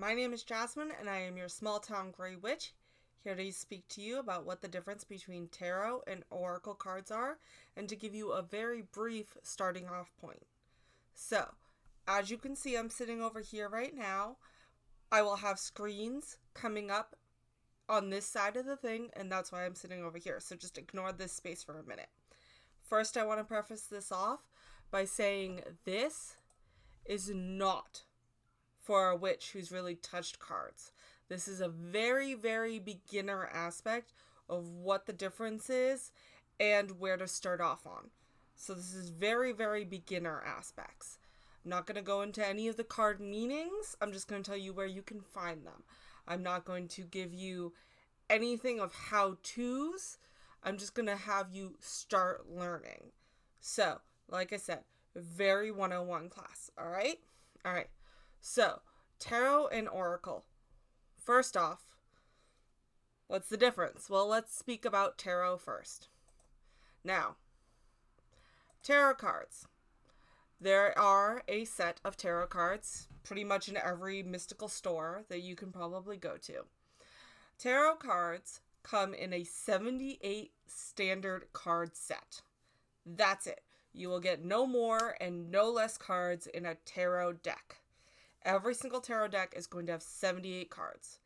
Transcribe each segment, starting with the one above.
My name is Jasmine, and I am your small town Grey Witch, here to speak to you about what the difference between tarot and oracle cards are, and to give you a very brief starting off point. So, as you can see, I'm sitting over here right now. I will have screens coming up on this side of the thing, and that's why I'm sitting over here. So just ignore this space for a minute. First, I want to preface this off by saying this is not for a witch who's really touched cards. This is a very, very beginner aspect of what the difference is and where to start off on. So this is very, very beginner aspects. I'm not going to go into any of the card meanings. I'm just going to tell you where you can find them. I'm not going to give you anything of how-tos. I'm just going to have you start learning. So, like I said, very 101 class, all right? All right. So, tarot and oracle. First off, what's the difference? Well, let's speak about tarot first. Now, tarot cards. There are a set of tarot cards pretty much in every mystical store that you can probably go to. Tarot cards come in a 78 standard card set. That's it. You will get no more and no less cards in a tarot deck. Every single tarot deck is going to have 78 cards.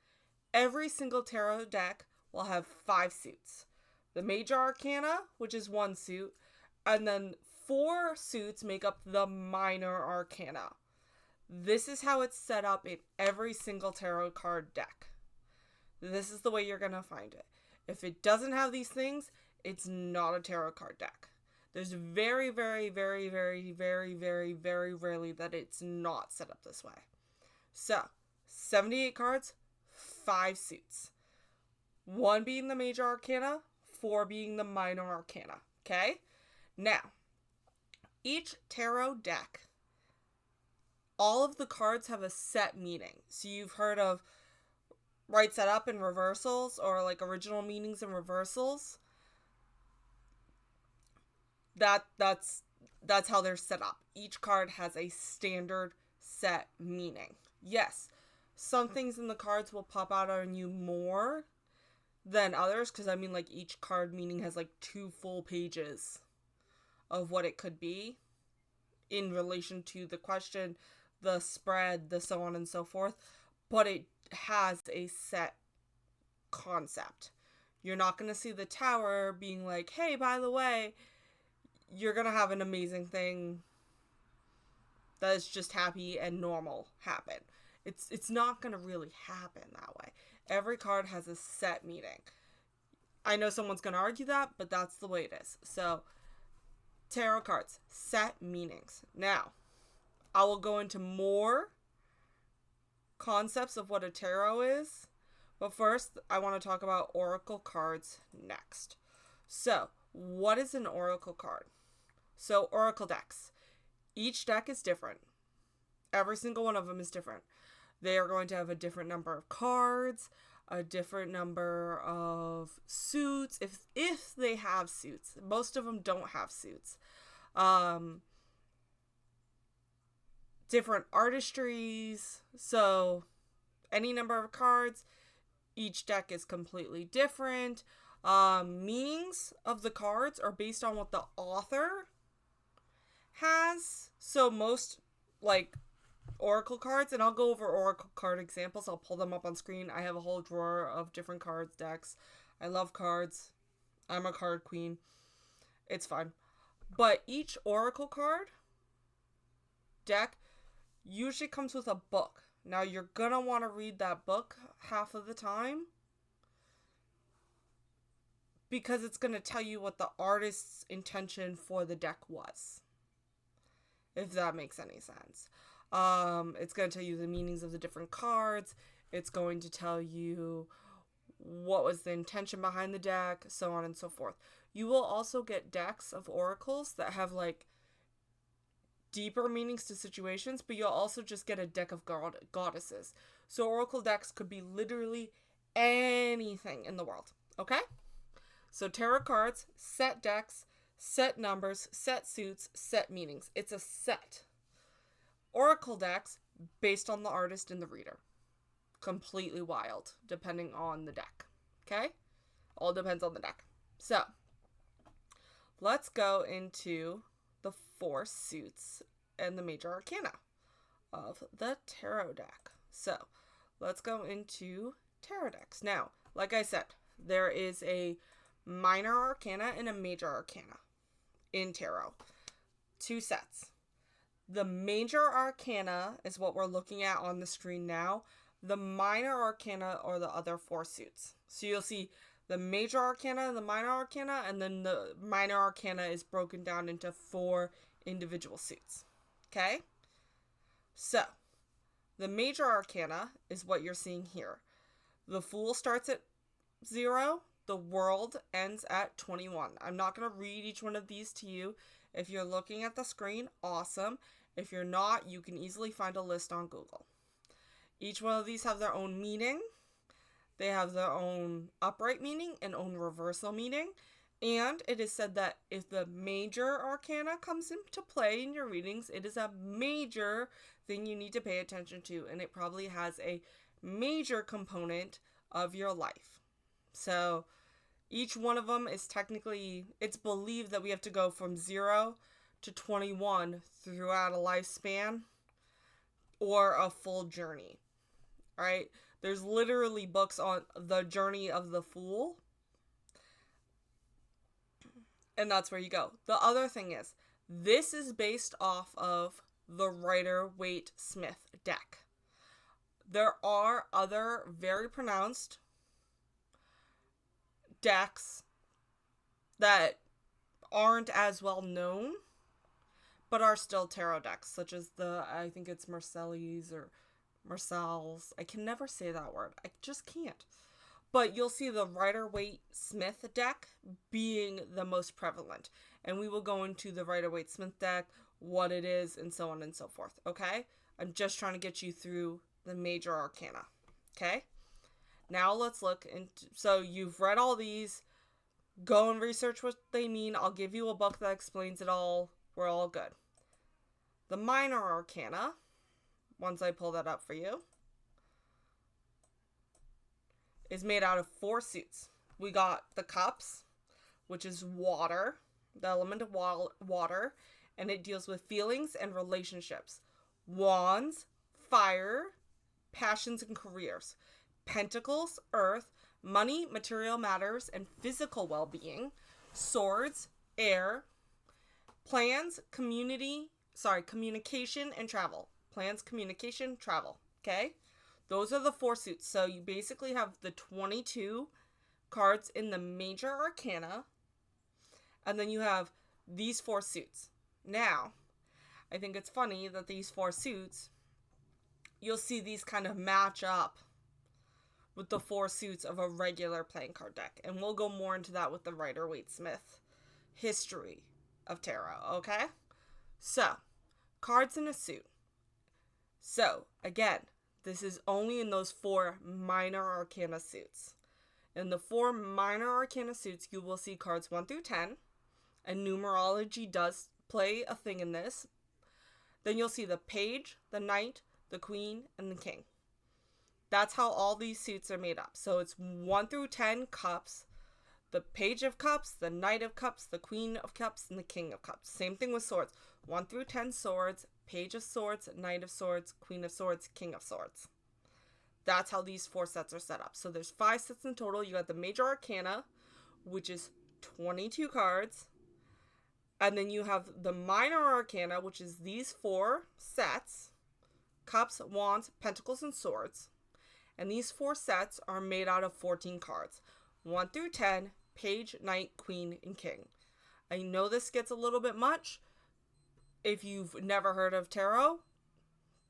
Every single tarot deck will have 5 suits. The Major Arcana, which is 1 suit, and then 4 suits make up the Minor Arcana. This is how it's set up in every single tarot card deck. This is the way you're going to find it. If it doesn't have these things, it's not a tarot card deck. There's very, very, very, very, very, very, very rarely that it's not set up this way. So, 78 cards, 5 suits. 1 being the Major Arcana, 4 being the Minor Arcana. Okay? Now, each tarot deck, all of the cards have a set meaning. So you've heard of right set up and reversals, or like original meanings and reversals. That's how they're set up. Each card has a standard set meaning. Yes, some things in the cards will pop out on you more than others, because I mean, like, each card meaning has like 2 full pages of what it could be in relation to the question, the spread, the so on and so forth, but it has a set concept. You're not going to see the Tower being like, hey, by the way, you're going to have an amazing thing that is just happy and normal happen. It's not going to really happen that way. Every card has a set meaning. I know someone's going to argue that, but that's the way it is. So, tarot cards, set meanings. Now, I will go into more concepts of what a tarot is, but first, I want to talk about oracle cards next. So, what is an oracle card? So, oracle decks. Each deck is different. Every single one of them is different. They are going to have a different number of cards, a different number of suits, if they have suits. Most of them don't have suits. Different artistries. So, any number of cards. Each deck is completely different. Meanings of the cards are based on what the author has. So most, like, oracle cards, and I'll go over oracle card examples. I'll pull them up on screen. I have a whole drawer of different cards decks. I love cards. I'm a card queen. It's fun. But each oracle card deck usually comes with a book. Now, you're gonna want to read that book half of the time, because it's going to tell you what the artist's intention for the deck was, if that makes any sense. It's going to tell you the meanings of the different cards. It's going to tell you what was the intention behind the deck, so on and so forth. You will also get decks of oracles that have, like, deeper meanings to situations, but you'll also just get a deck of goddesses. So oracle decks could be literally anything in the world, okay? So tarot cards, set decks, set numbers, set suits, set meanings. It's a set. Oracle decks, based on the artist and the reader. completely wild, depending on the deck. Okay? All depends on the deck. So, let's go into the 4 suits and the major arcana of the tarot deck. So, let's go into tarot decks. Now, like I said, there is a minor arcana and a major arcana in tarot. 2 sets. The major arcana is what we're looking at on the screen now. The minor arcana are the other 4 suits. So you'll see the major arcana and the minor arcana, and then the minor arcana is broken down into 4 individual suits. Okay? So, the major arcana is what you're seeing here. The Fool starts at 0. The World ends at 21. I'm not going to read each one of these to you. If you're looking at the screen, awesome. If you're not, you can easily find a list on Google. Each one of these have their own meaning. They have their own upright meaning and own reversal meaning. And it is said that if the major arcana comes into play in your readings, it is a major thing you need to pay attention to. And it probably has a major component of your life. So each one of them is technically, it's believed that we have to go from 0 to 21 throughout a lifespan or a full journey. All right? There's literally books on the journey of the Fool. And that's where you go. The other thing is, this is based off of the Rider-Waite-Smith deck. There are other very pronounced decks that aren't as well known, but are still tarot decks, such as I think it's Marcelli's or Marcel's. I can never say that word. I just can't. But you'll see the Rider-Waite-Smith deck being the most prevalent. And we will go into the Rider-Waite-Smith deck, what it is, and so on and so forth. Okay? I'm just trying to get you through the major arcana. Okay? Now let's look into... So you've read all these. Go and research what they mean. I'll give you a book that explains it all. We're all good. The minor arcana, once I pull that up for you, is made out of 4 suits. We got the Cups, which is water, the element of water, and it deals with feelings and relationships. Wands, fire, passions and careers. Pentacles, earth, money, material matters, and physical well-being. Swords, air. Plans, communication, and travel. Plans, communication, travel. Okay? Those are the 4 suits. So you basically have the 22 cards in the major arcana. And then you have these 4 suits. Now, I think it's funny that these 4 suits, you'll see these kind of match up with the 4 suits of a regular playing card deck. And we'll go more into that with the Rider-Waite-Smith history of tarot, okay? So, cards in a suit. So, again, this is only in those 4 minor arcana suits. In the 4 minor arcana suits, you will see cards 1 through 10, and numerology does play a thing in this. Then you'll see the Page, the Knight, the Queen, and the King. That's how all these suits are made up. So it's 1 through 10 cups, the Page of Cups, the Knight of Cups, the Queen of Cups, and the King of Cups. Same thing with swords. 1 through 10 swords, Page of Swords, Knight of Swords, Queen of Swords, King of Swords. That's how these 4 sets are set up. So there's 5 sets in total. You got the Major Arcana, which is 22 cards. And then you have the Minor Arcana, which is these 4 sets. Cups, Wands, Pentacles, and Swords. And these 4 sets are made out of 14 cards. 1 through 10, Page, Knight, Queen, and King. I know this gets a little bit much. If you've never heard of tarot,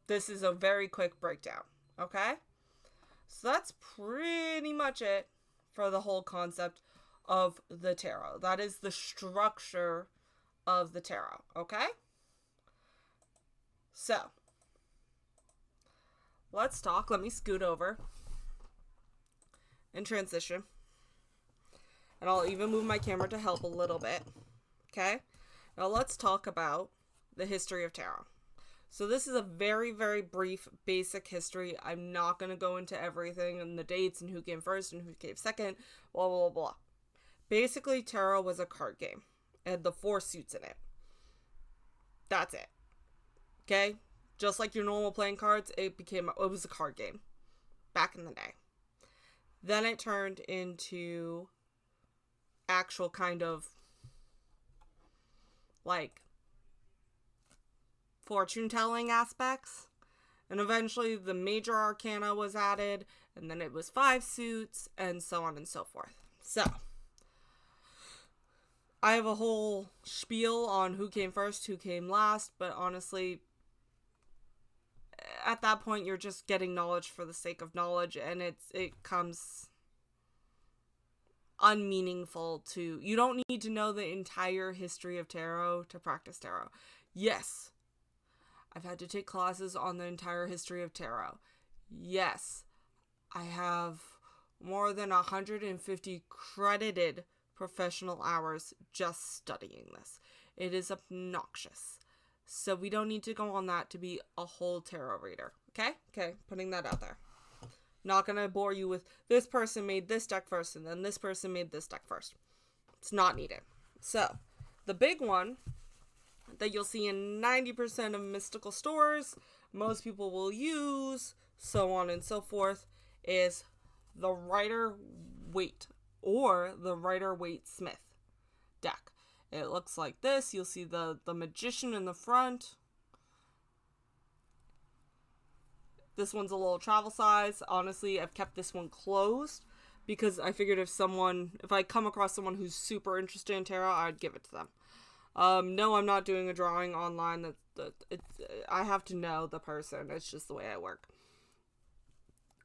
this is a very quick breakdown, okay? So that's pretty much it for the whole concept of the tarot. That is the structure of the tarot, okay? So, let's talk. Let me scoot over and transition. And I'll even move my camera to help a little bit, okay? Now let's talk about the history of tarot. So this is a very, very brief, basic history. I'm not going to go into everything and the dates and who came first and who came second, blah, blah, blah. Basically, tarot was a card game. It had the 4 suits in it. That's it. Okay? Just like your normal playing cards, it was a card game back in the day. Then it turned into actual kind of like fortune telling aspects. And eventually the major arcana was added, and then it was 5 suits, and so on and so forth. So, I have a whole spiel on who came first, who came last, but honestly, at that point, you're just getting knowledge for the sake of knowledge, and it comes unmeaningful to... You don't need to know the entire history of tarot to practice tarot. Yes, I've had to take classes on the entire history of tarot. Yes, I have more than 150 credited professional hours just studying this. It is obnoxious. So we don't need to go on that to be a whole tarot reader. Okay, putting that out there. Not gonna bore you with this person made this deck first and then this person made this deck first. It's not needed. So, the big one that you'll see in 90% of mystical stores, most people will use, so on and so forth, is the Rider-Waite or the Rider-Waite-Smith deck. It looks like this. You'll see the magician in the front. This one's a little travel size. Honestly, I've kept this one closed because I figured if I come across someone who's super interested in tarot, I'd give it to them. No, I'm not doing a drawing online. I have to know the person. It's just the way I work.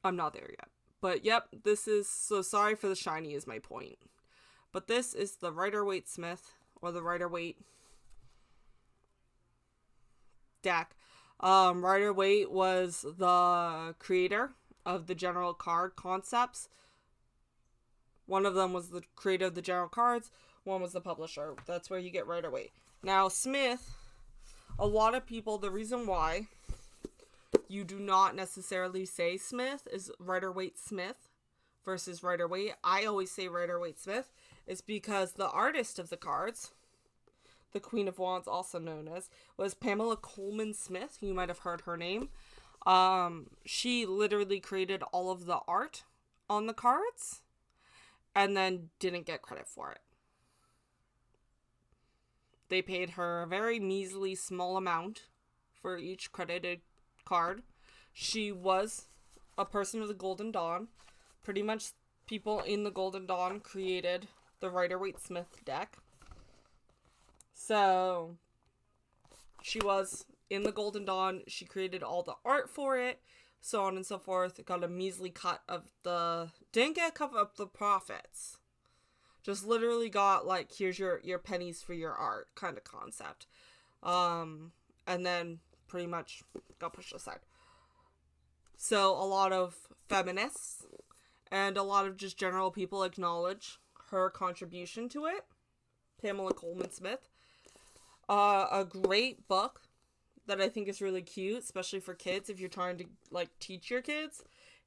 I'm not there yet. But yep, this is... So sorry for the shiny is my point. But this is the Rider-Waite-Smith, or the Rider-Waite deck. Rider-Waite was the creator of the general card concepts. One of them was the creator of the general cards. One was the publisher. That's where you get Rider-Waite. Now, Smith, a lot of people, the reason why you do not necessarily say Smith is Rider-Waite-Smith versus Rider-Waite. I always say Rider-Waite-Smith is because the artist of the cards, the Queen of Wands, also known as, was Pamela Colman Smith. You might have heard her name. She literally created all of the art on the cards and then didn't get credit for it. They paid her a very measly small amount for each credited card. She was a person of the Golden Dawn. Pretty much people in the Golden Dawn created the Rider-Waite-Smith deck. So, she was in the Golden Dawn. She created all the art for it, so on and so forth. It got a measly cut of the... Didn't get a cut of the profits. Just literally got, like, here's your pennies for your art kind of concept. And then pretty much got pushed aside. So, a lot of feminists and a lot of just general people acknowledge her contribution to it. Pamela Colman Smith. A great book that I think is really cute, especially for kids if you're trying to, like, teach your kids,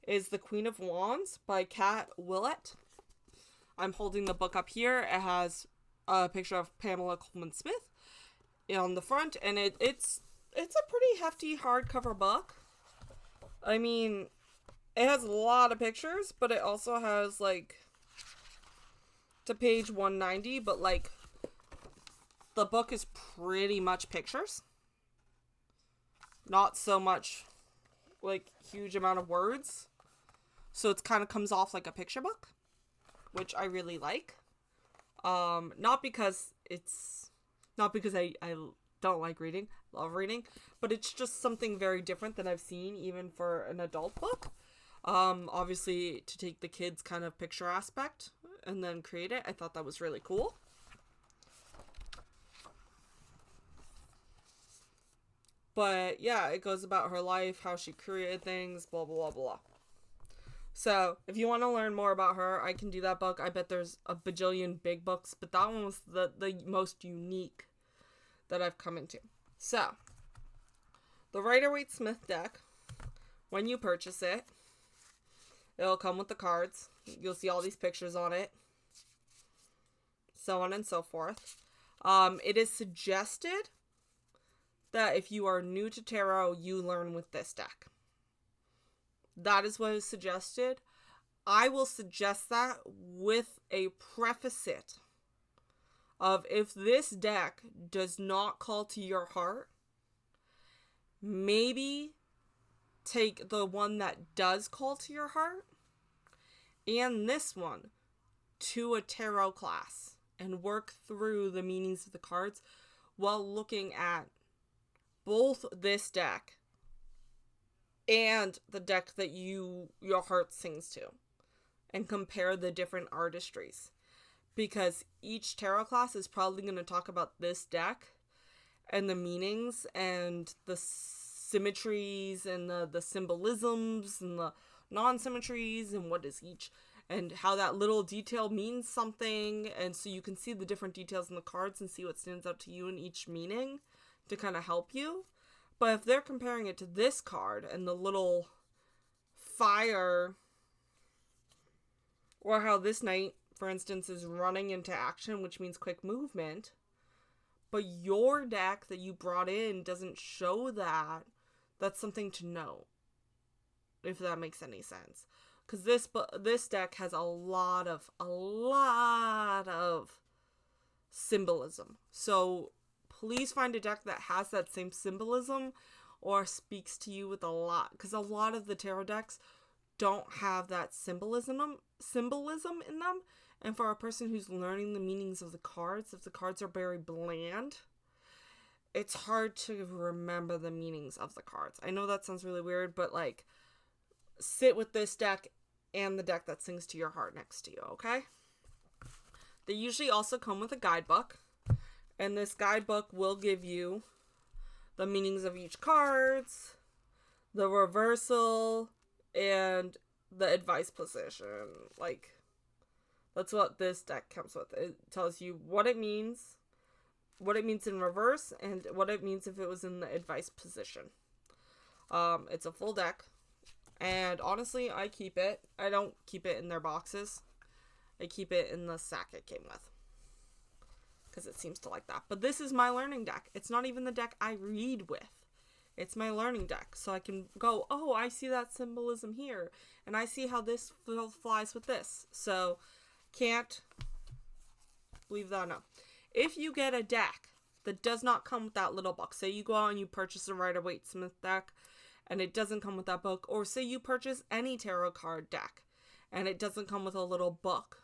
is The Queen of Wands by Kat Willett. I'm holding the book up here. It has a picture of Pamela Colman Smith on the front, and it's a pretty hefty hardcover book. I mean, it has a lot of pictures, but it also has, like, to page 190, but, like, the book is pretty much pictures. Not so much, like, huge amount of words. So it kind of comes off like a picture book, which I really like. Not because I don't like reading, love reading, but it's just something very different than I've seen even for an adult book. Obviously, to take the kids' kind of picture aspect and then create it, I thought that was really cool. But yeah, it goes about her life, how she created things, blah, blah, blah, blah. So, if you want to learn more about her, I can do that book. I bet there's a bajillion big books, but that one was the most unique that I've come into. So, The Rider-Waite-Smith deck, when you purchase it, it'll come with the cards. You'll see all these pictures on it. So on and so forth. It is suggested that if you are new to tarot, you learn with this deck. That is what is suggested. I will suggest that with a preface of, if this deck does not call to your heart, maybe take the one that does call to your heart and this one to a tarot class and work through the meanings of the cards while looking at both this deck and the deck that your heart sings to, and compare the different artistries, because each tarot class is probably going to talk about this deck and the meanings and the symmetries and the symbolisms and the non-symmetries and what is each, and how that little detail means something. And so you can see the different details in the cards and see what stands out to you in each meaning to kind of help you. But if they're comparing it to this card and the little fire, or how this knight, for instance, is running into action, which means quick movement, but your deck that you brought in doesn't show that, that's something to know, if that makes any sense. Because this deck has a lot of symbolism. So please find a deck that has that same symbolism or speaks to you with a lot. Because a lot of the tarot decks don't have that symbolism in them. And for a person who's learning the meanings of the cards, if the cards are very bland, it's hard to remember the meanings of the cards. I know that sounds really weird, but like, sit with this deck and the deck that sings to your heart next to you, okay? They usually also come with a guidebook, and this guidebook will give you the meanings of each cards, the reversal, and the advice position. Like, that's what this deck comes with. It tells you what it means in reverse, and what it means if it was in the advice position. It's a full deck. And honestly, I keep it. I don't keep it in their boxes. I keep it in the sack it came with, because it seems to like that. But this is my learning deck. It's not even the deck I read with. It's my learning deck. So I can go, oh, I see that symbolism here. And I see how this flies with this. So, can't leave that out. If you get a deck that does not come with that little box, say you go out and you purchase a Rider-Waite-Smith deck, and it doesn't come with that book, or say you purchase any tarot card deck and it doesn't come with a little book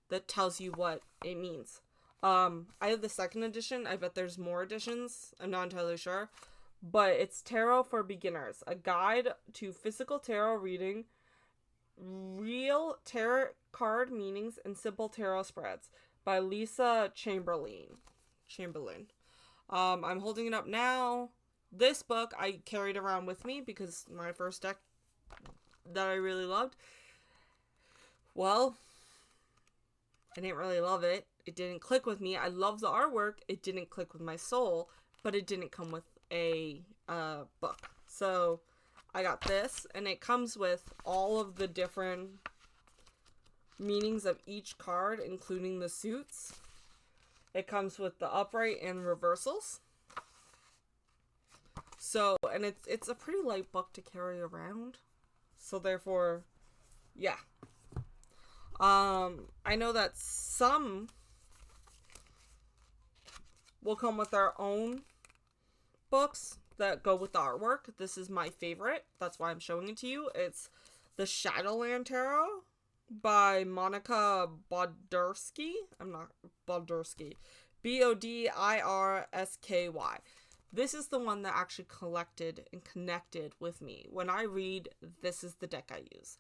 that tells you what it means. I have the second edition. I bet there's more editions. I'm not entirely sure. But it's Tarot for Beginners, a guide to physical tarot reading, real tarot card meanings, and simple tarot spreads by Lisa Chamberlain. I'm holding it up now. This book I carried around with me because my first deck that I really loved, well, I didn't really love it. It didn't click with me. I love the artwork. It didn't click with my soul, but it didn't come with a book. So I got this, and it comes with all of the different meanings of each card, including the suits. It comes with the upright and reversals. So, and it's a pretty light book to carry around. So therefore, yeah. I know that some will come with their own books that go with the artwork. This is my favorite. That's why I'm showing it to you. It's The Shadowland Tarot by Monica Bodarsky. Bodarsky. This is the one that actually collected and connected with me. When I read, this is the deck I use.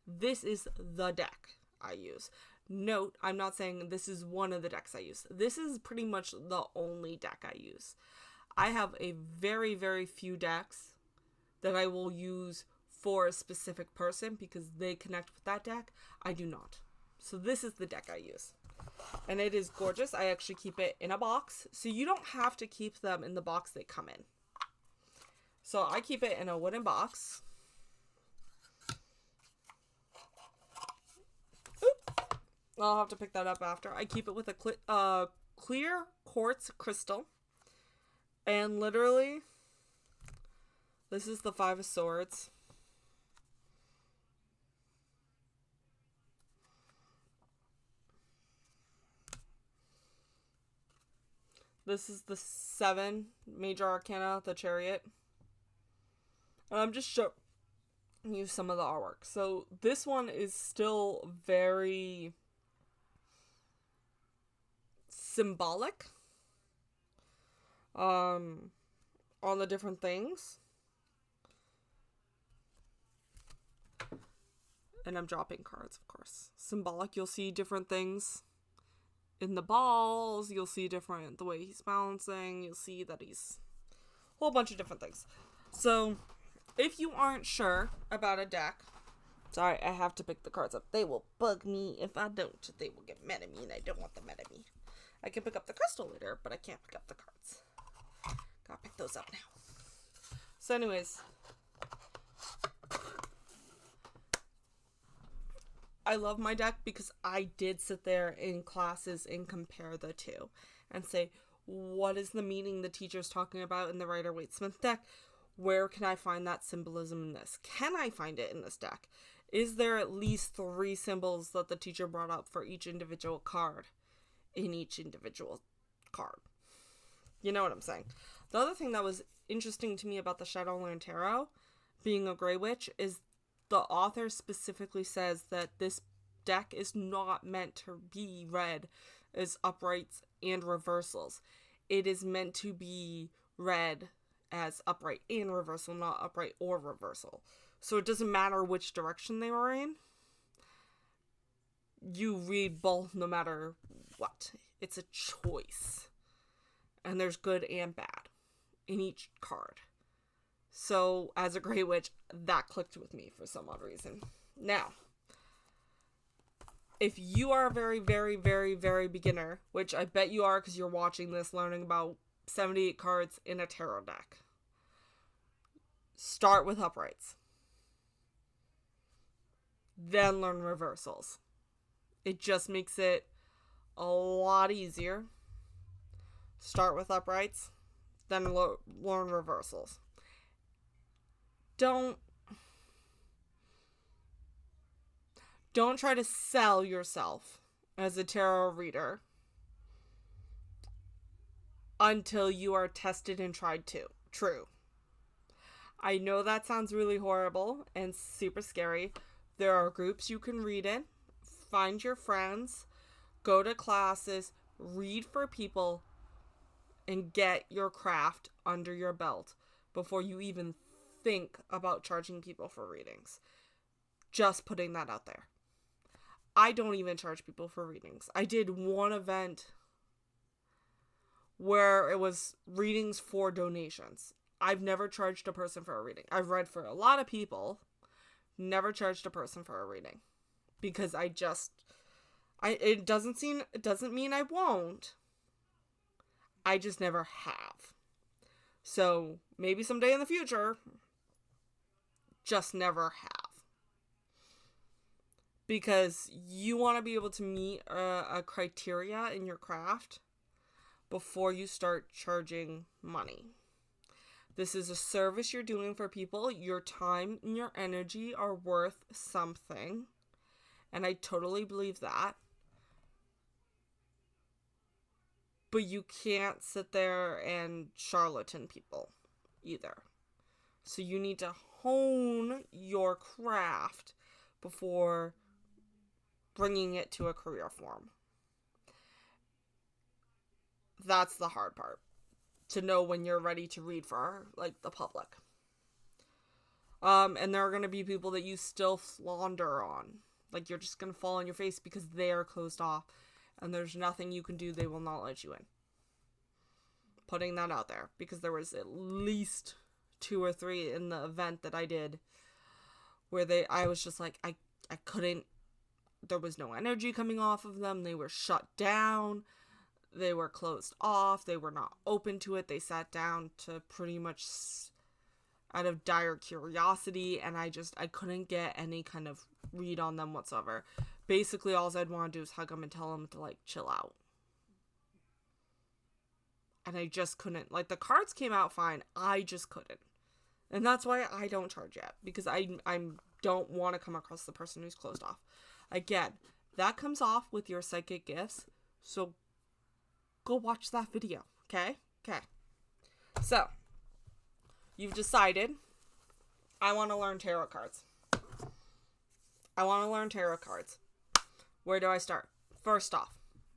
This is the deck I use. Note, I'm not saying this is one of the decks I use. This is pretty much the only deck I use. I have a very, very few decks that I will use for a specific person because they connect with that deck. I do not. So this is the deck I use. And it is gorgeous. I actually keep it in a box. So you don't have to keep them in the box they come in. So I keep it in a wooden box. Oop. I'll have to pick that up after. I keep it with a clear quartz crystal. And literally, this is the Five of Swords. This is the 7 major arcana, the Chariot. And I'm just showing you some of the artwork. So this one is still very symbolic on the different things. And I'm dropping cards, of course. Symbolic, you'll see different things in the balls. You'll see different, the way he's balancing. You'll see that he's a whole bunch of different things. So, if you aren't sure about a deck, sorry, I have to pick the cards up. They will bug me. If I don't, they will get mad at me, and I don't want them mad at me. I can pick up the crystal later, but I can't pick up the cards. Gotta pick those up now. So anyways, I love my deck because I did sit there in classes and compare the two and say, what is the meaning the teacher's talking about in the Rider-Waite-Smith deck? Where can I find that symbolism in this? Can I find it in this deck? Is there at least 3 symbols that the teacher brought up for each individual card in each individual card? You know what I'm saying? The other thing that was interesting to me about the Shadowland Tarot being a Grey Witch is the author specifically says that this deck is not meant to be read as uprights and reversals. It is meant to be read as upright and reversal, not upright or reversal. So it doesn't matter which direction they were in. You read both no matter what. It's a choice. And there's good and bad in each card. So, as a Grey Witch, that clicked with me for some odd reason. Now, if you are a very, very, very, very beginner, which I bet you are because you're watching this, learning about 78 cards in a tarot deck, start with uprights. Then learn reversals. It just makes it a lot easier. Start with uprights, then learn reversals. Don't try to sell yourself as a tarot reader until you are tested and tried to. True. I know that sounds really horrible and super scary. There are groups you can read in. Find your friends. Go to classes. Read for people. And get your craft under your belt before you even think about charging people for readings. Just putting that out there. I don't even charge people for readings. I did one event where it was readings for donations. I've never charged a person for a reading. I've read for a lot of people. Never charged a person for a reading. Because it doesn't mean I won't. I just never have. So, maybe someday in the future, just never have. Because you want to be able to meet a criteria in your craft before you start charging money. This is a service you're doing for people. Your time and your energy are worth something. And I totally believe that. But you can't sit there and charlatan people either. So you need to hone your craft before bringing it to a career form. That's the hard part. To know when you're ready to read for, like, the public. And there are going to be people that you still flounder on. Like, you're just going to fall on your face because they are closed off. And there's nothing you can do. They will not let you in. Putting that out there. Because there was at least 2 or 3 in the event that I did. Where I was just like, I couldn't. There was no energy coming off of them. They were shut down. They were closed off. They were not open to it. They sat down to pretty much out of dire curiosity, and I couldn't get any kind of read on them whatsoever. Basically, all I'd want to do is hug them and tell them to, like, chill out. And I just couldn't. Like, the cards came out fine. I just couldn't. And that's why I don't charge yet. Because I don't want to come across the person who's closed off. Again, that comes off with your psychic gifts. So, go watch that video. Okay? Okay. So, you've decided, I want to learn tarot cards. Where do I start? First off,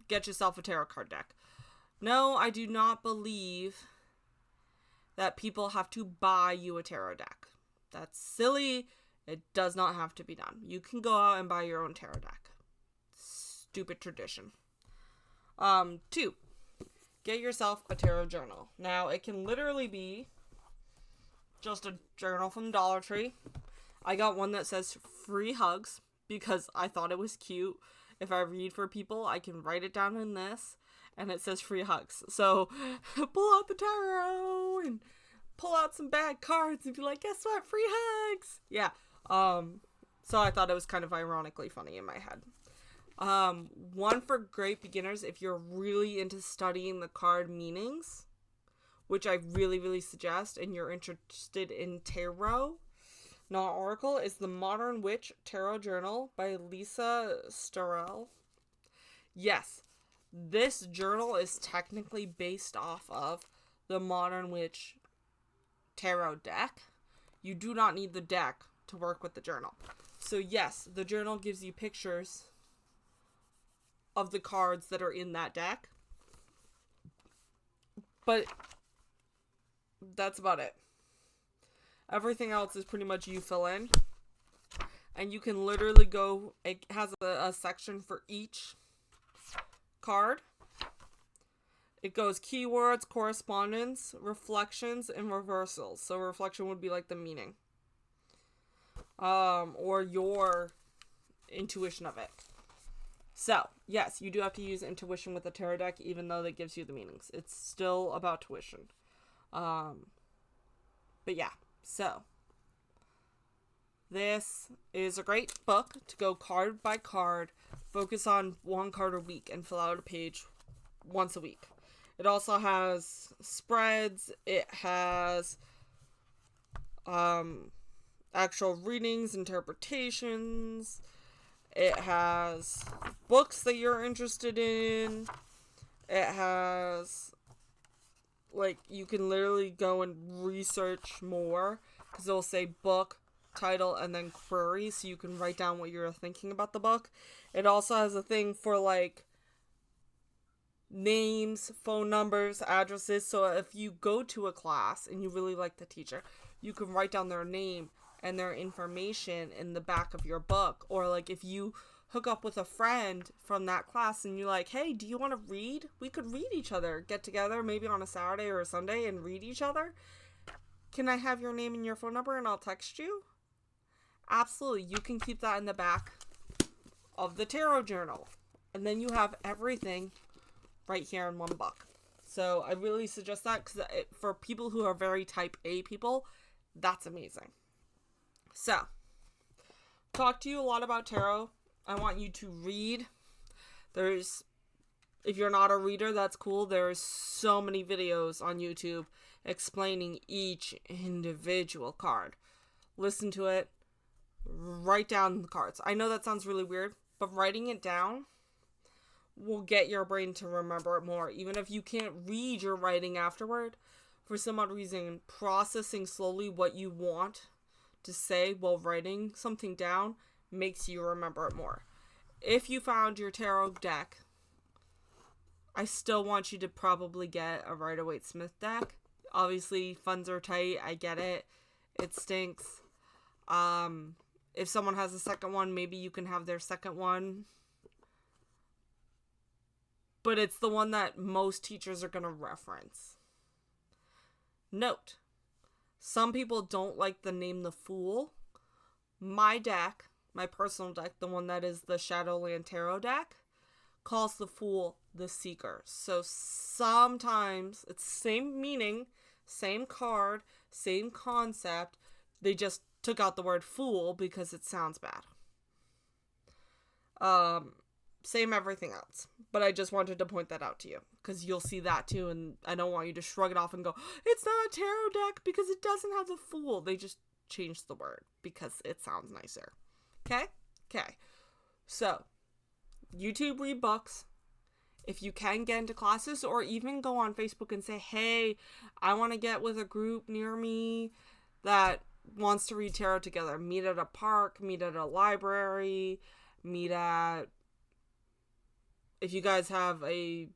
get yourself a tarot card deck. No, I do not believe that people have to buy you a tarot deck. That's silly. It does not have to be done. You can go out and buy your own tarot deck. Stupid tradition. 2, get yourself a tarot journal. Now, it can literally be just a journal from Dollar Tree. I got one that says free hugs because I thought it was cute. If I read for people, I can write it down in this. And it says free hugs. So, pull out the tarot and pull out some bad cards and be like, guess what? Free hugs! Yeah. So I thought it was kind of ironically funny in my head. One for great beginners, if you're really into studying the card meanings, which I really, really suggest, and you're interested in tarot, not oracle, is the Modern Witch Tarot Journal by Lisa Starrell. Yes. This journal is technically based off of the Modern Witch tarot deck. You do not need the deck to work with the journal. So yes, the journal gives you pictures of the cards that are in that deck. But that's about it. Everything else is pretty much you fill in. And you can literally go, it has a section for each card. It goes keywords, correspondence, reflections, and reversals. So reflection would be like the meaning. Or your intuition of it. So, yes, you do have to use intuition with the tarot deck, even though that gives you the meanings. It's still about tuition. But yeah, so this is a great book to go card by card, focus on one card a week, and fill out a page once a week. It also has spreads. It has actual readings, interpretations. It has books that you're interested in. It has, like, you can literally go and research more, because it'll say book, title, and then query, so you can write down what you're thinking about the book. It also has a thing for, like, names, phone numbers, addresses, so if you go to a class and you really like the teacher, you can write down their name and their information in the back of your book. Or, like, if you hook up with a friend from that class and you're like, hey, do you want to read? We could read each other, get together maybe on a Saturday or a Sunday and read each other. Can I have your name and your phone number and I'll text you? Absolutely. You can keep that in the back of the tarot journal. And then you have everything right here in one book. So I really suggest that, because for people who are very type A people, that's amazing. So, talk to you a lot about tarot. I want you to read. If you're not a reader, that's cool. There's so many videos on YouTube explaining each individual card. Listen to it. Write down the cards. I know that sounds really weird, but writing it down will get your brain to remember it more. Even if you can't read your writing afterward, for some odd reason, processing slowly what you want to say while writing something down makes you remember it more. If you found your tarot deck, I still want you to probably get a Rider-Waite-Smith deck. Obviously, funds are tight. I get it. It stinks. If someone has a second one, maybe you can have their second one. But it's the one that most teachers are going to reference. Note, some people don't like the name The Fool. My deck, my personal deck, the one that is the Shadowland Tarot deck, calls The Fool the Seeker. So sometimes it's the same meaning, same card, same concept. They just took out the word fool because it sounds bad. Same everything else. But I just wanted to point that out to you because you'll see that too, and I don't want you to shrug it off and go, it's not a tarot deck because it doesn't have the fool. They just changed the word because it sounds nicer. Okay? Okay. So, YouTube read books. If you can get into classes, or even go on Facebook and say, hey, I want to get with a group near me that wants to read tarot together. Meet at a park, meet at a library, meet at, if you guys have a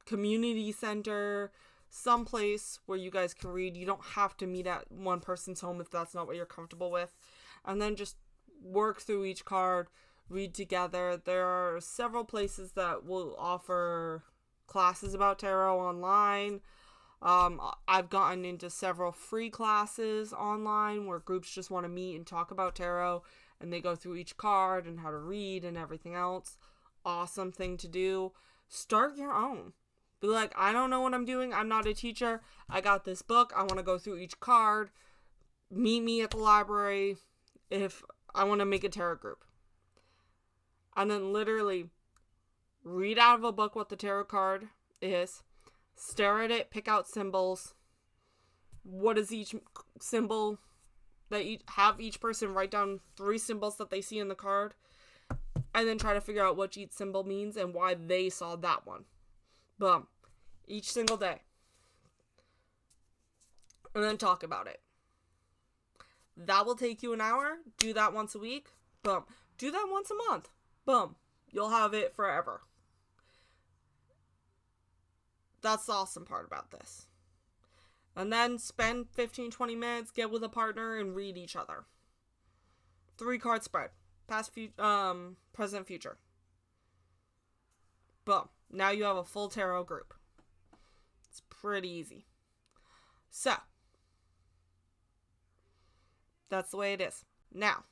community center, someplace where you guys can read. You don't have to meet at one person's home if that's not what you're comfortable with. And then just work through each card, read together. There are several places that will offer classes about tarot online. I've gotten into several free classes online where groups just want to meet and talk about tarot, and they go through each card and how to read and everything else. Awesome thing to do. Start your own. Be like, I don't know what I'm doing. I'm not a teacher. I got this book. I want to go through each card. Meet me at the library if I want to make a tarot group. And then literally read out of a book what the tarot card is. Stare at it. Pick out symbols. What is each symbol? Have each person write down 3 symbols that they see in the card. And then try to figure out what each symbol means and why they saw that one. Boom. Each single day. And then talk about it. That will take you an hour. Do that once a week. Boom. Do that once a month. Boom. You'll have it forever. That's the awesome part about this. And then spend 15-20 minutes, get with a partner, and read each other. 3 card spread. Past, present, future. Boom. Now you have a full tarot group. It's pretty easy. So, that's the way it is. Now,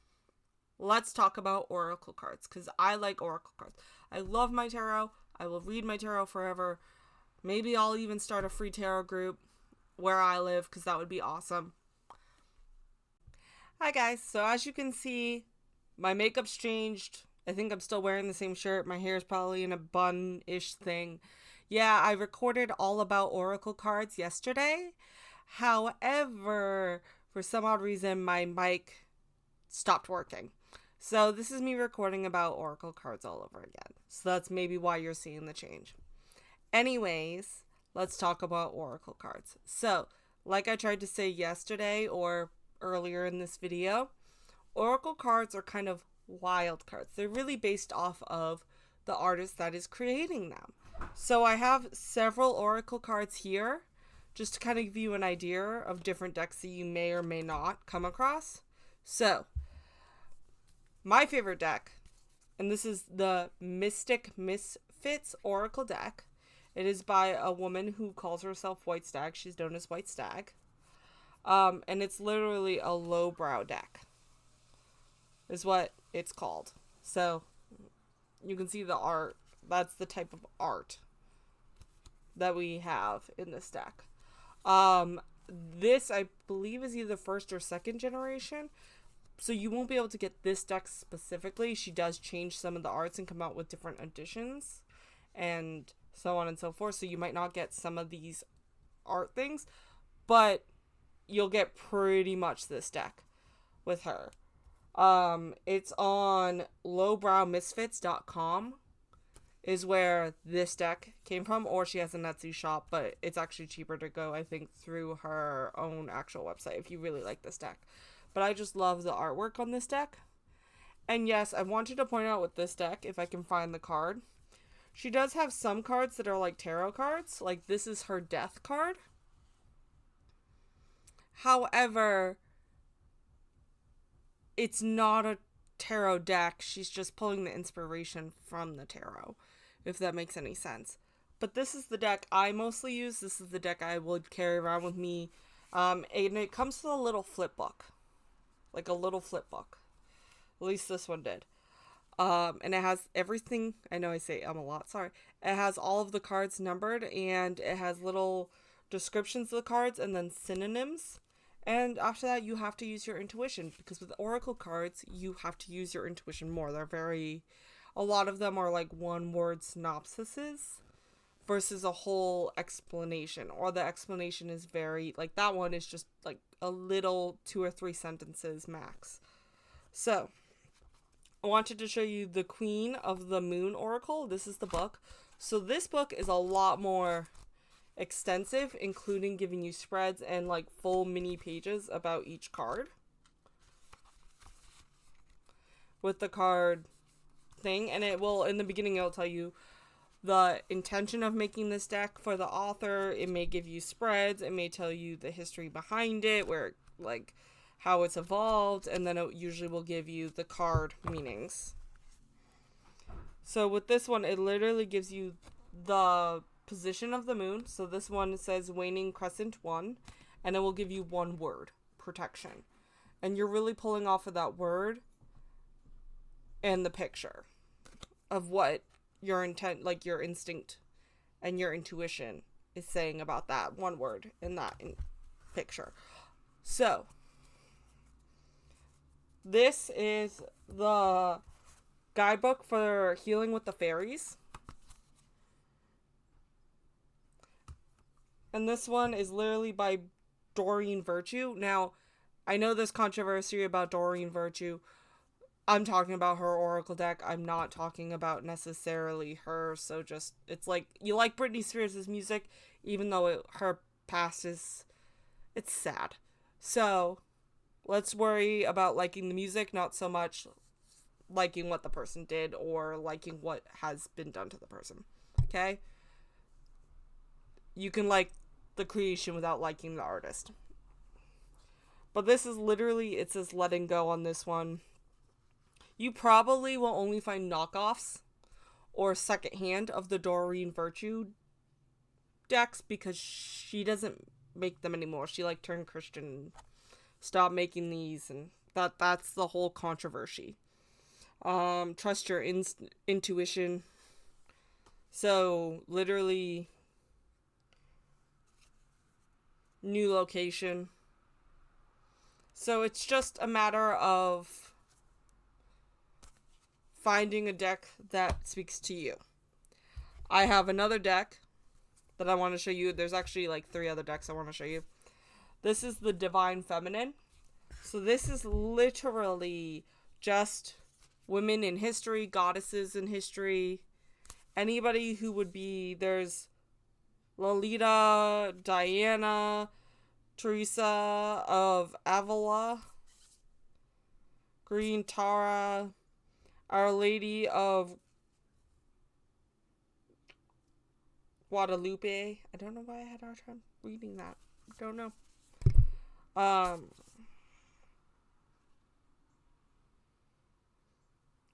let's talk about oracle cards, because I like oracle cards. I love my tarot. I will read my tarot forever. Maybe I'll even start a free tarot group where I live, because that would be awesome. Hi guys, so as you can see, my makeup's changed. I think I'm still wearing the same shirt. My hair is probably in a bun-ish thing. Yeah, I recorded all about oracle cards yesterday. However, for some odd reason, my mic stopped working. So this is me recording about oracle cards all over again. So that's maybe why you're seeing the change. Anyways, let's talk about oracle cards. So, like I tried to say yesterday or earlier in this video, oracle cards are kind of wild cards. They're really based off of the artist that is creating them. So I have several oracle cards here just to kind of give you an idea of different decks that you may or may not come across. So, my favorite deck, and this is the Mystic Misfits Oracle deck. It is by a woman who calls herself White Stag. She's known as White Stag. And it's literally a lowbrow deck, is what it's called. So, you can see the art. That's the type of art that we have in this deck. This, I believe, is either first or second generation. So you won't be able to get this deck specifically. She does change some of the arts and come out with different editions and so on and so forth. So you might not get some of these art things, but you'll get pretty much this deck with her. It's on lowbrowmisfits.com is where this deck came from, or she has an Etsy shop, but it's actually cheaper to go, I think, through her own actual website if you really like this deck. But I just love the artwork on this deck. And yes, I wanted to point out with this deck, if I can find the card, she does have some cards that are like tarot cards. Like, this is her death card. However, it's not a tarot deck. She's just pulling the inspiration from the tarot, if that makes any sense. But this is the deck I mostly use. This is the deck I would carry around with me. And it comes with a little flip book. Like a little flip book. At least this one did. And it has everything. I know I say a lot, sorry. It has all of the cards numbered, and it has little descriptions of the cards, and then synonyms. And after that, you have to use your intuition, because with oracle cards, you have to use your intuition more. A lot of them are like one word synopsises versus a whole explanation, or the explanation is very, like that one is just like a little 2 or 3 sentences max. So, I wanted to show you the Queen of the Moon Oracle. This is the book. So this book is a lot more extensive, including giving you spreads and like full mini pages about each card with the card thing. And it will, in the beginning, it'll tell you the intention of making this deck for the author. It may give you spreads. It may tell you the history behind it, where like how it's evolved, and then it usually will give you the card meanings. So with this one, it literally gives you the position of the moon. So this one says waning crescent 1, and it will give you one word, protection. And you're really pulling off of that word and the picture of what your intent, like your instinct and your intuition is saying about that one word in that picture. So this is the guidebook for healing with the fairies. And this one is literally by Doreen Virtue. Now, I know there's controversy about Doreen Virtue. I'm talking about her oracle deck. I'm not talking about necessarily her. So just, it's like, you like Britney Spears' music, even though her past is, it's sad. So, let's worry about liking the music, not so much liking what the person did or liking what has been done to the person. Okay? You can like the creation without liking the artist. But this is literally, it says letting go on this one. You probably will only find knockoffs or secondhand of the Doreen Virtue decks, because she doesn't make them anymore. She like turned Christian, stopped making these, and that's the whole controversy. Trust your intuition. So literally, new location. So it's just a matter of finding a deck that speaks to you. I have another deck that I want to show you. There's actually like 3 other decks I want to show you. This is the Divine Feminine. So this is literally just women in history, goddesses in history. Anybody who would be, there's Lolita, Diana, Teresa of Avila, Green Tara, Our Lady of Guadalupe. I don't know why I had a hard time reading that. Don't know.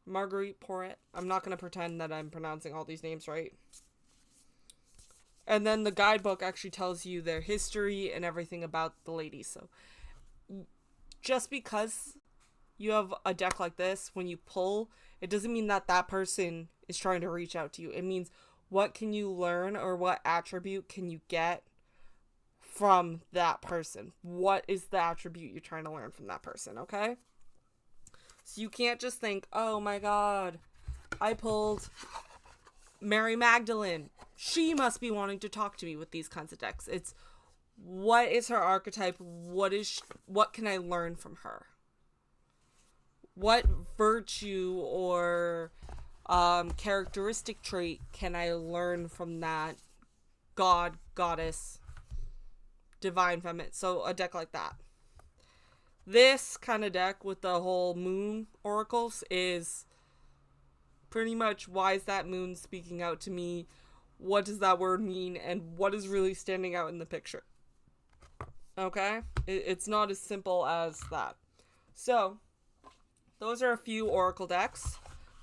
Marguerite Porret. I'm not going to pretend that I'm pronouncing all these names right. And then the guidebook actually tells you their history and everything about the ladies. So just because you have a deck like this, when you pull, it doesn't mean that that person is trying to reach out to you. It means, what can you learn, or what attribute can you get from that person? What is the attribute you're trying to learn from that person, okay? So you can't just think, oh my god, I pulled Mary Magdalene. She must be wanting to talk to me with these kinds of decks. It's, what is her archetype? What can I learn from her? What virtue or characteristic trait can I learn from that god, goddess, divine feminine? So a deck like that. This kind of deck with the whole moon oracles is pretty much, why is that moon speaking out to me? What does that word mean? And what is really standing out in the picture? Okay? It's not as simple as that. So, those are a few oracle decks.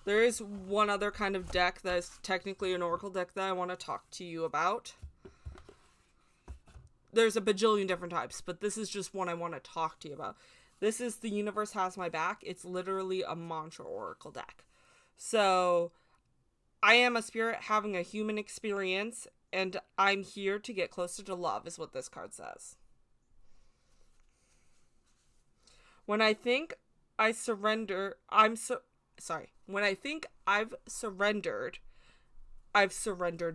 There is one other kind of deck that is technically an oracle deck that I want to talk to you about. There's a bajillion different types, but this is just one I want to talk to you about. This is The Universe Has My Back. It's literally a mantra oracle deck. So, I am a spirit having a human experience, and I'm here to get closer to love is what this card says. When I think I surrender, When I think I've surrendered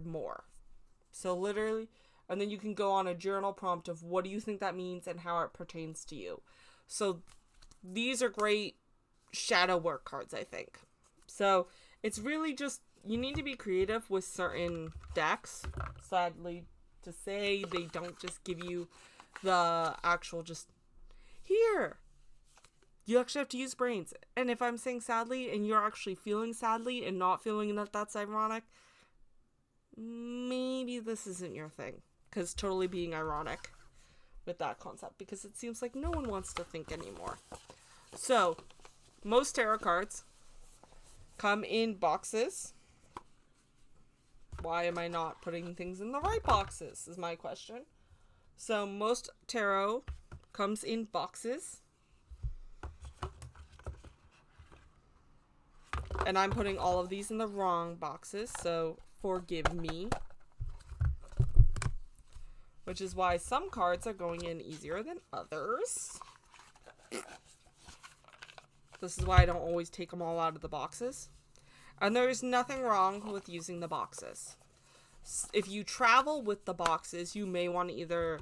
more. So literally, and then you can go on a journal prompt of what do you think that means and how it pertains to you. So these are great shadow work cards, I think. So it's really just, you need to be creative with certain decks. Sadly to say, they don't just give you the actual just, here. You actually have to use brains. And if I'm saying sadly and you're actually feeling sadly and not feeling that that's ironic, maybe this isn't your thing. Because totally being ironic with that concept. Because it seems like no one wants to think anymore. So, most tarot cards come in boxes. Why am I not putting things in the right boxes is my question. So, most tarot comes in boxes. And I'm putting all of these in the wrong boxes, so forgive me. Which is why some cards are going in easier than others. This is why I don't always take them all out of the boxes. And there's nothing wrong with using the boxes. If you travel with the boxes, you may want to either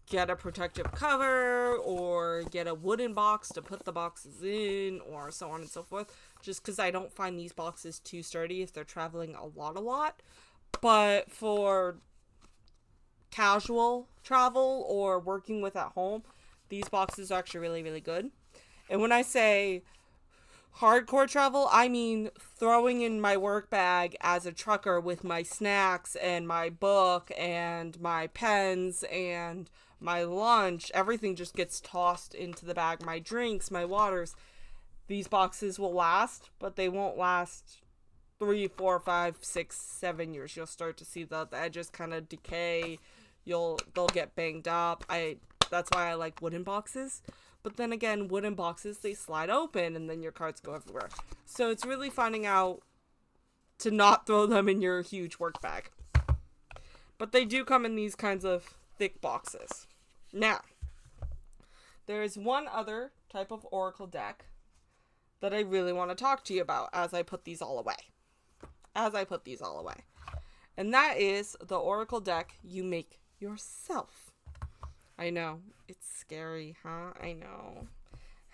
get a protective cover or get a wooden box to put the boxes in, or so on and so forth, just because I don't find these boxes too sturdy if they're traveling a lot. But for casual travel or working with at home, these boxes are actually really, really good. And when I say hardcore travel, I mean throwing in my work bag as a trucker with my snacks and my book and my pens and my lunch. Everything just gets tossed into the bag. My drinks, my waters. These boxes will last, but they won't last 3, 4, 5, 6, 7 years. You'll start to see the edges kind of decay. They'll get banged up. That's why I like wooden boxes. But then again, wooden boxes, they slide open and then your cards go everywhere. So it's really finding out to not throw them in your huge work bag. But they do come in these kinds of thick boxes. Now, there is one other type of oracle deck that I really want to talk to you about as I put these all away. And that is the oracle deck you make yourself. I know, it's scary, huh? I know.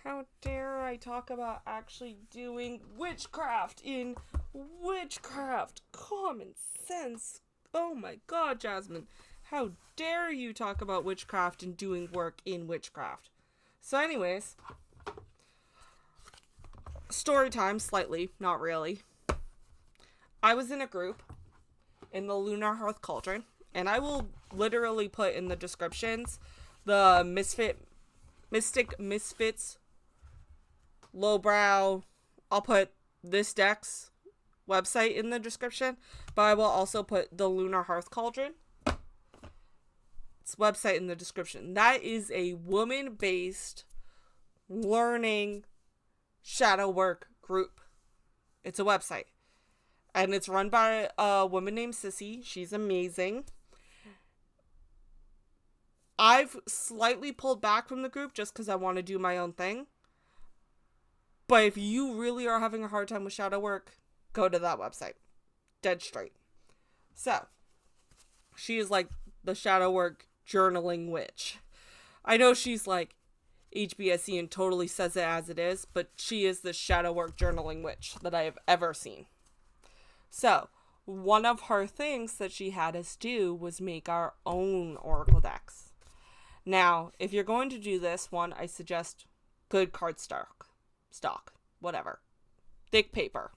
How dare I talk about actually doing witchcraft in witchcraft? Common sense. Oh my god, Jasmine. How dare you talk about witchcraft and doing work in witchcraft? So anyways, story time slightly, not really. I was in a group in the Lunar Hearth Cauldron, and I will literally put in the descriptions the Mystic Misfits Lowbrow. I'll put this deck's website in the description, but I will also put the Lunar Hearth Cauldron, its website, in the description. That is a woman-based learning shadow work group. It's a website. And it's run by a woman named Sissy. She's amazing. I've slightly pulled back from the group just because I want to do my own thing. But if you really are having a hard time with shadow work, go to that website. Dead straight. So, she is like the shadow work journaling witch. I know she's like HBSE and totally says it as it is, but she is the shadow work journaling witch that I have ever seen. So, one of her things that she had us do was make our own oracle decks. Now, if you're going to do this one, I suggest good card stock, whatever. Thick paper.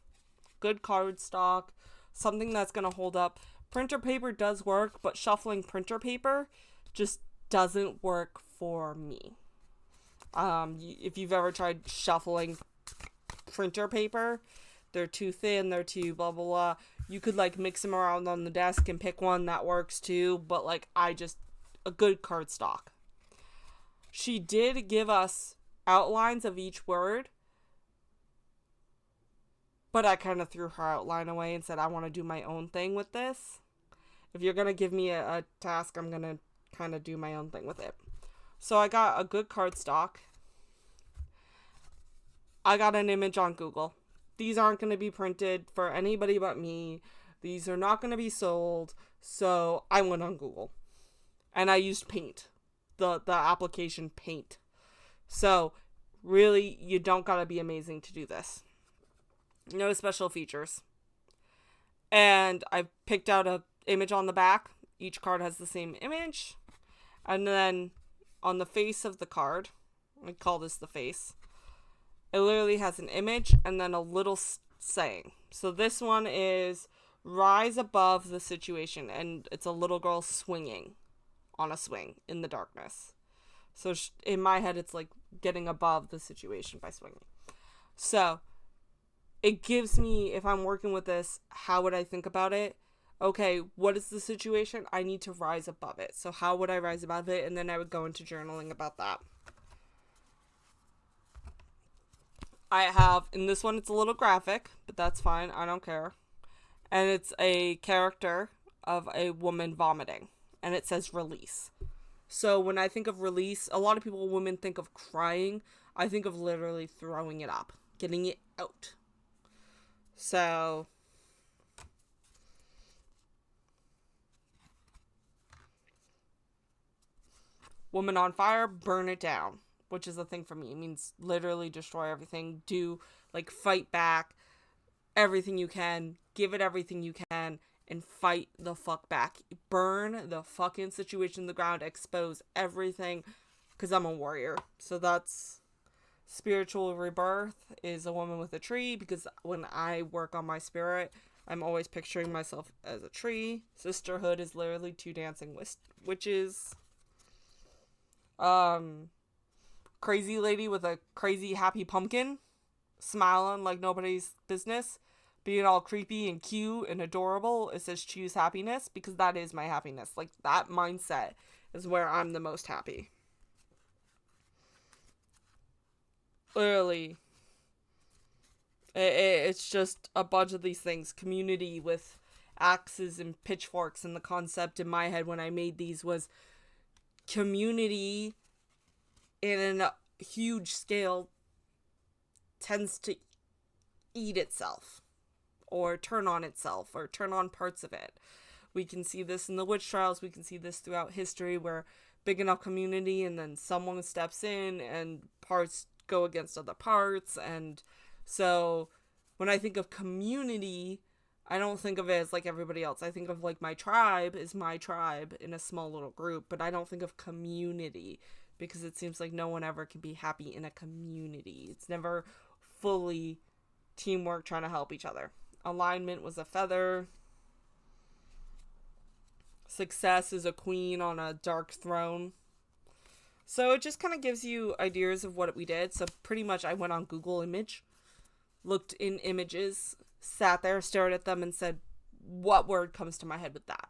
Good card stock, something that's going to hold up. Printer paper does work, but shuffling printer paper just doesn't work for me. If you've ever tried shuffling printer paper, they're too thin, they're too blah, blah, blah. You could, like, mix them around on the desk and pick one that works, too. But, like, a good card stock. She did give us outlines of each word. But I kind of threw her outline away and said, I want to do my own thing with this. If you're going to give me a task, I'm going to kind of do my own thing with it. So I got a good cardstock. I got an image on Google. These aren't going to be printed for anybody but me. These are not going to be sold. So I went on Google. And I used Paint. The application Paint. So really, you don't got to be amazing to do this. No special features. And I picked out an image on the back. Each card has the same image. And then on the face of the card, I call this the face, it literally has an image and then a little saying. So this one is rise above the situation. And it's a little girl swinging on a swing in the darkness. So in my head, it's like getting above the situation by swinging. So it gives me, if I'm working with this, how would I think about it? Okay, what is the situation? I need to rise above it. So how would I rise above it? And then I would go into journaling about that. I have, in this one, it's a little graphic, but that's fine. I don't care. And it's a character of a woman vomiting. And it says release. So when I think of release, a lot of women think of crying. I think of literally throwing it up, getting it out. So woman on fire, burn it down, which is a thing for me. It means literally destroy everything, fight back everything you can, give it everything you can, and fight the fuck back. Burn the fucking situation to the ground, expose everything, because I'm a warrior. So that's spiritual rebirth is a woman with a tree, because when I work on my spirit, I'm always picturing myself as a tree. Sisterhood is literally 2 dancing witches. Crazy lady with a crazy happy pumpkin, smiling like nobody's business, being all creepy and cute and adorable. It says choose happiness, because that is my happiness. Like, that mindset is where I'm the most happy. Literally, it's just a bunch of these things. Community with axes and pitchforks, and the concept in my head when I made these was community in a huge scale tends to eat itself, or turn on itself, or turn on parts of it. We can see this in the witch trials. We can see this throughout history, where big enough community and then someone steps in and parts go against other parts. And so when I think of community, I don't think of it as like everybody else. I think of like my tribe is my tribe in a small little group, but I don't think of community, because it seems like no one ever can be happy in a community. It's never fully teamwork trying to help each other. Alignment was a feather. Success is a queen on a dark throne. So it just kind of gives you ideas of what we did. So pretty much I went on Google Image, looked in images, sat there, stared at them, and said, what word comes to my head with that?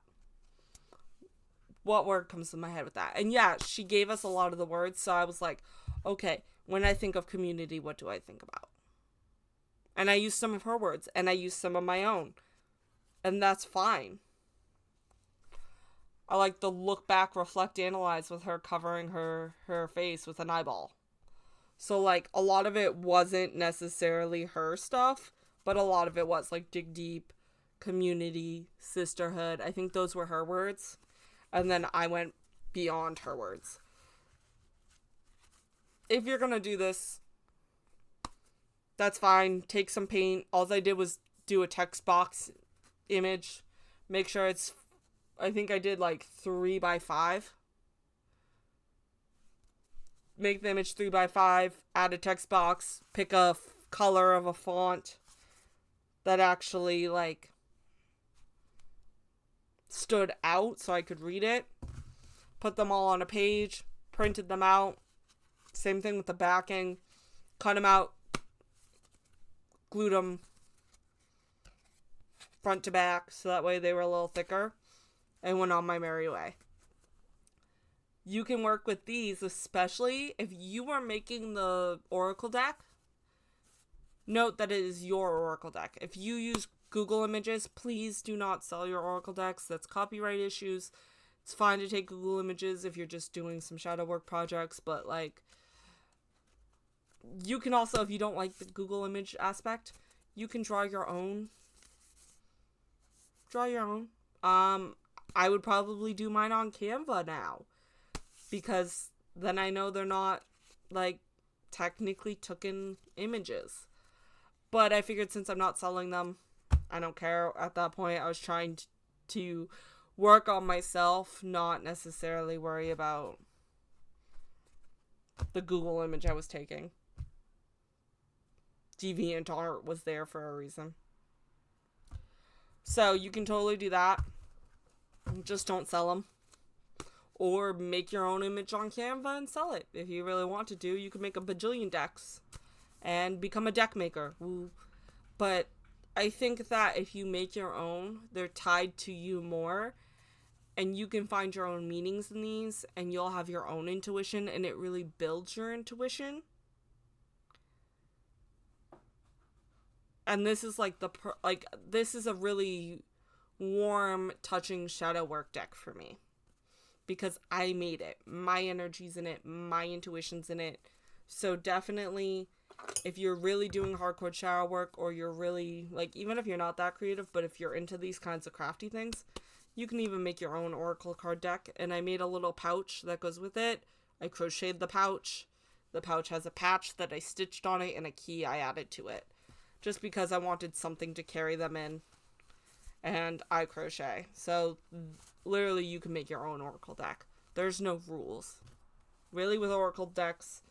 What word comes to my head with that? And yeah, she gave us a lot of the words. So I was like, okay, when I think of community, what do I think about? And I used some of her words, and I used some of my own. And that's fine. I like the look back, reflect, analyze with her covering her face with an eyeball. So, like, a lot of it wasn't necessarily her stuff, but a lot of it was, like, dig deep, community, sisterhood. I think those were her words. And then I went beyond her words. If you're gonna do this, that's fine. Take some paint. All I did was do a text box image. Make sure it's, I think I did like 3x5. Make the image 3x5. Add a text box. Pick a color of a font that actually like stood out so I could read it. Put them all on a page. Printed them out. Same thing with the backing. Cut them out. Glued them front to back so that way they were a little thicker, and went on my merry way. You can work with these, especially if you are making the Oracle deck. Note that it is your Oracle deck. If you use Google Images, please do not sell your Oracle decks. That's copyright issues. It's fine to take Google Images if you're just doing some shadow work projects, but like, you can also, if you don't like the Google image aspect, you can draw your own. Draw your own. I would probably do mine on Canva now, because then I know they're not, like, technically taken images. But I figured since I'm not selling them, I don't care. At that point, I was trying to work on myself, not necessarily worry about the Google image I was taking. DeviantArt was there for a reason. So you can totally do that. Just don't sell them. Or make your own image on Canva and sell it. If you really want to do, you can make a bajillion decks and become a deck maker. Ooh. But I think that if you make your own, they're tied to you more, and you can find your own meanings in these, and you'll have your own intuition, and it really builds your intuition. And this is like this is a really warm, touching shadow work deck for me, because I made it. My energy's in it. My intuition's in it. So definitely, if you're really doing hardcore shadow work, or you're really, like, even if you're not that creative, but if you're into these kinds of crafty things, you can even make your own Oracle card deck. And I made a little pouch that goes with it. I crocheted the pouch. The pouch has a patch that I stitched on it and a key I added to it, just because I wanted something to carry them in. And I crochet. So literally you can make your own Oracle deck. There's no rules. Really, with Oracle decks,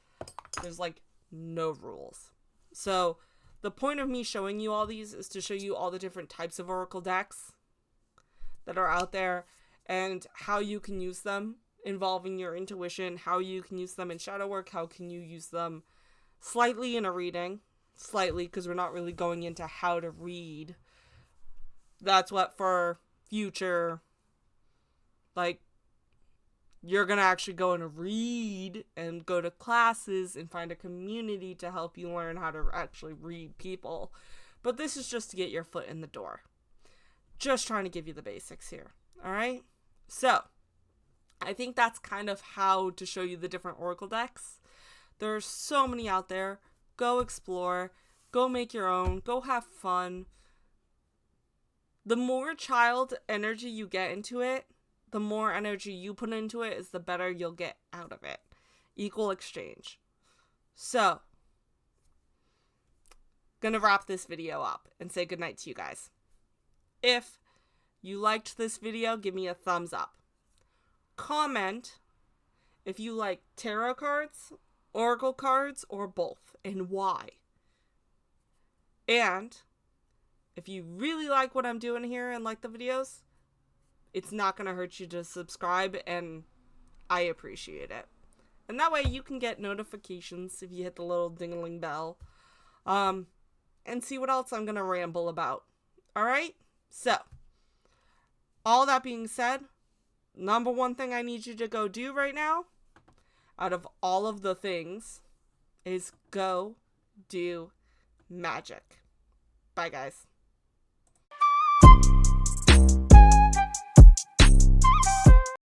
there's like no rules. So the point of me showing you all these is to show you all the different types of Oracle decks that are out there, and how you can use them, involving your intuition, how you can use them in shadow work, how can you use them slightly in a reading. Slightly, because we're not really going into how to read. That's what for future, like, you're going to actually go and read and go to classes and find a community to help you learn how to actually read people. But this is just to get your foot in the door. Just trying to give you the basics here. All right? So, I think that's kind of how to show you the different Oracle decks. There's so many out there. Go explore, go make your own, go have fun. The more child energy you get into it, the more energy you put into it is the better you'll get out of it. Equal exchange. So, gonna wrap this video up and say goodnight to you guys. If you liked this video, give me a thumbs up. Comment if you like tarot cards, Oracle cards, or both, and why. And if you really like what I'm doing here and like the videos, it's not going to hurt you to subscribe, and I appreciate it. And that way you can get notifications if you hit the little ding-a-ling bell, and see what else I'm going to ramble about. Alright? So, all that being said, number one thing I need you to go do right now, out of all of the things, is go do magic. Bye, guys.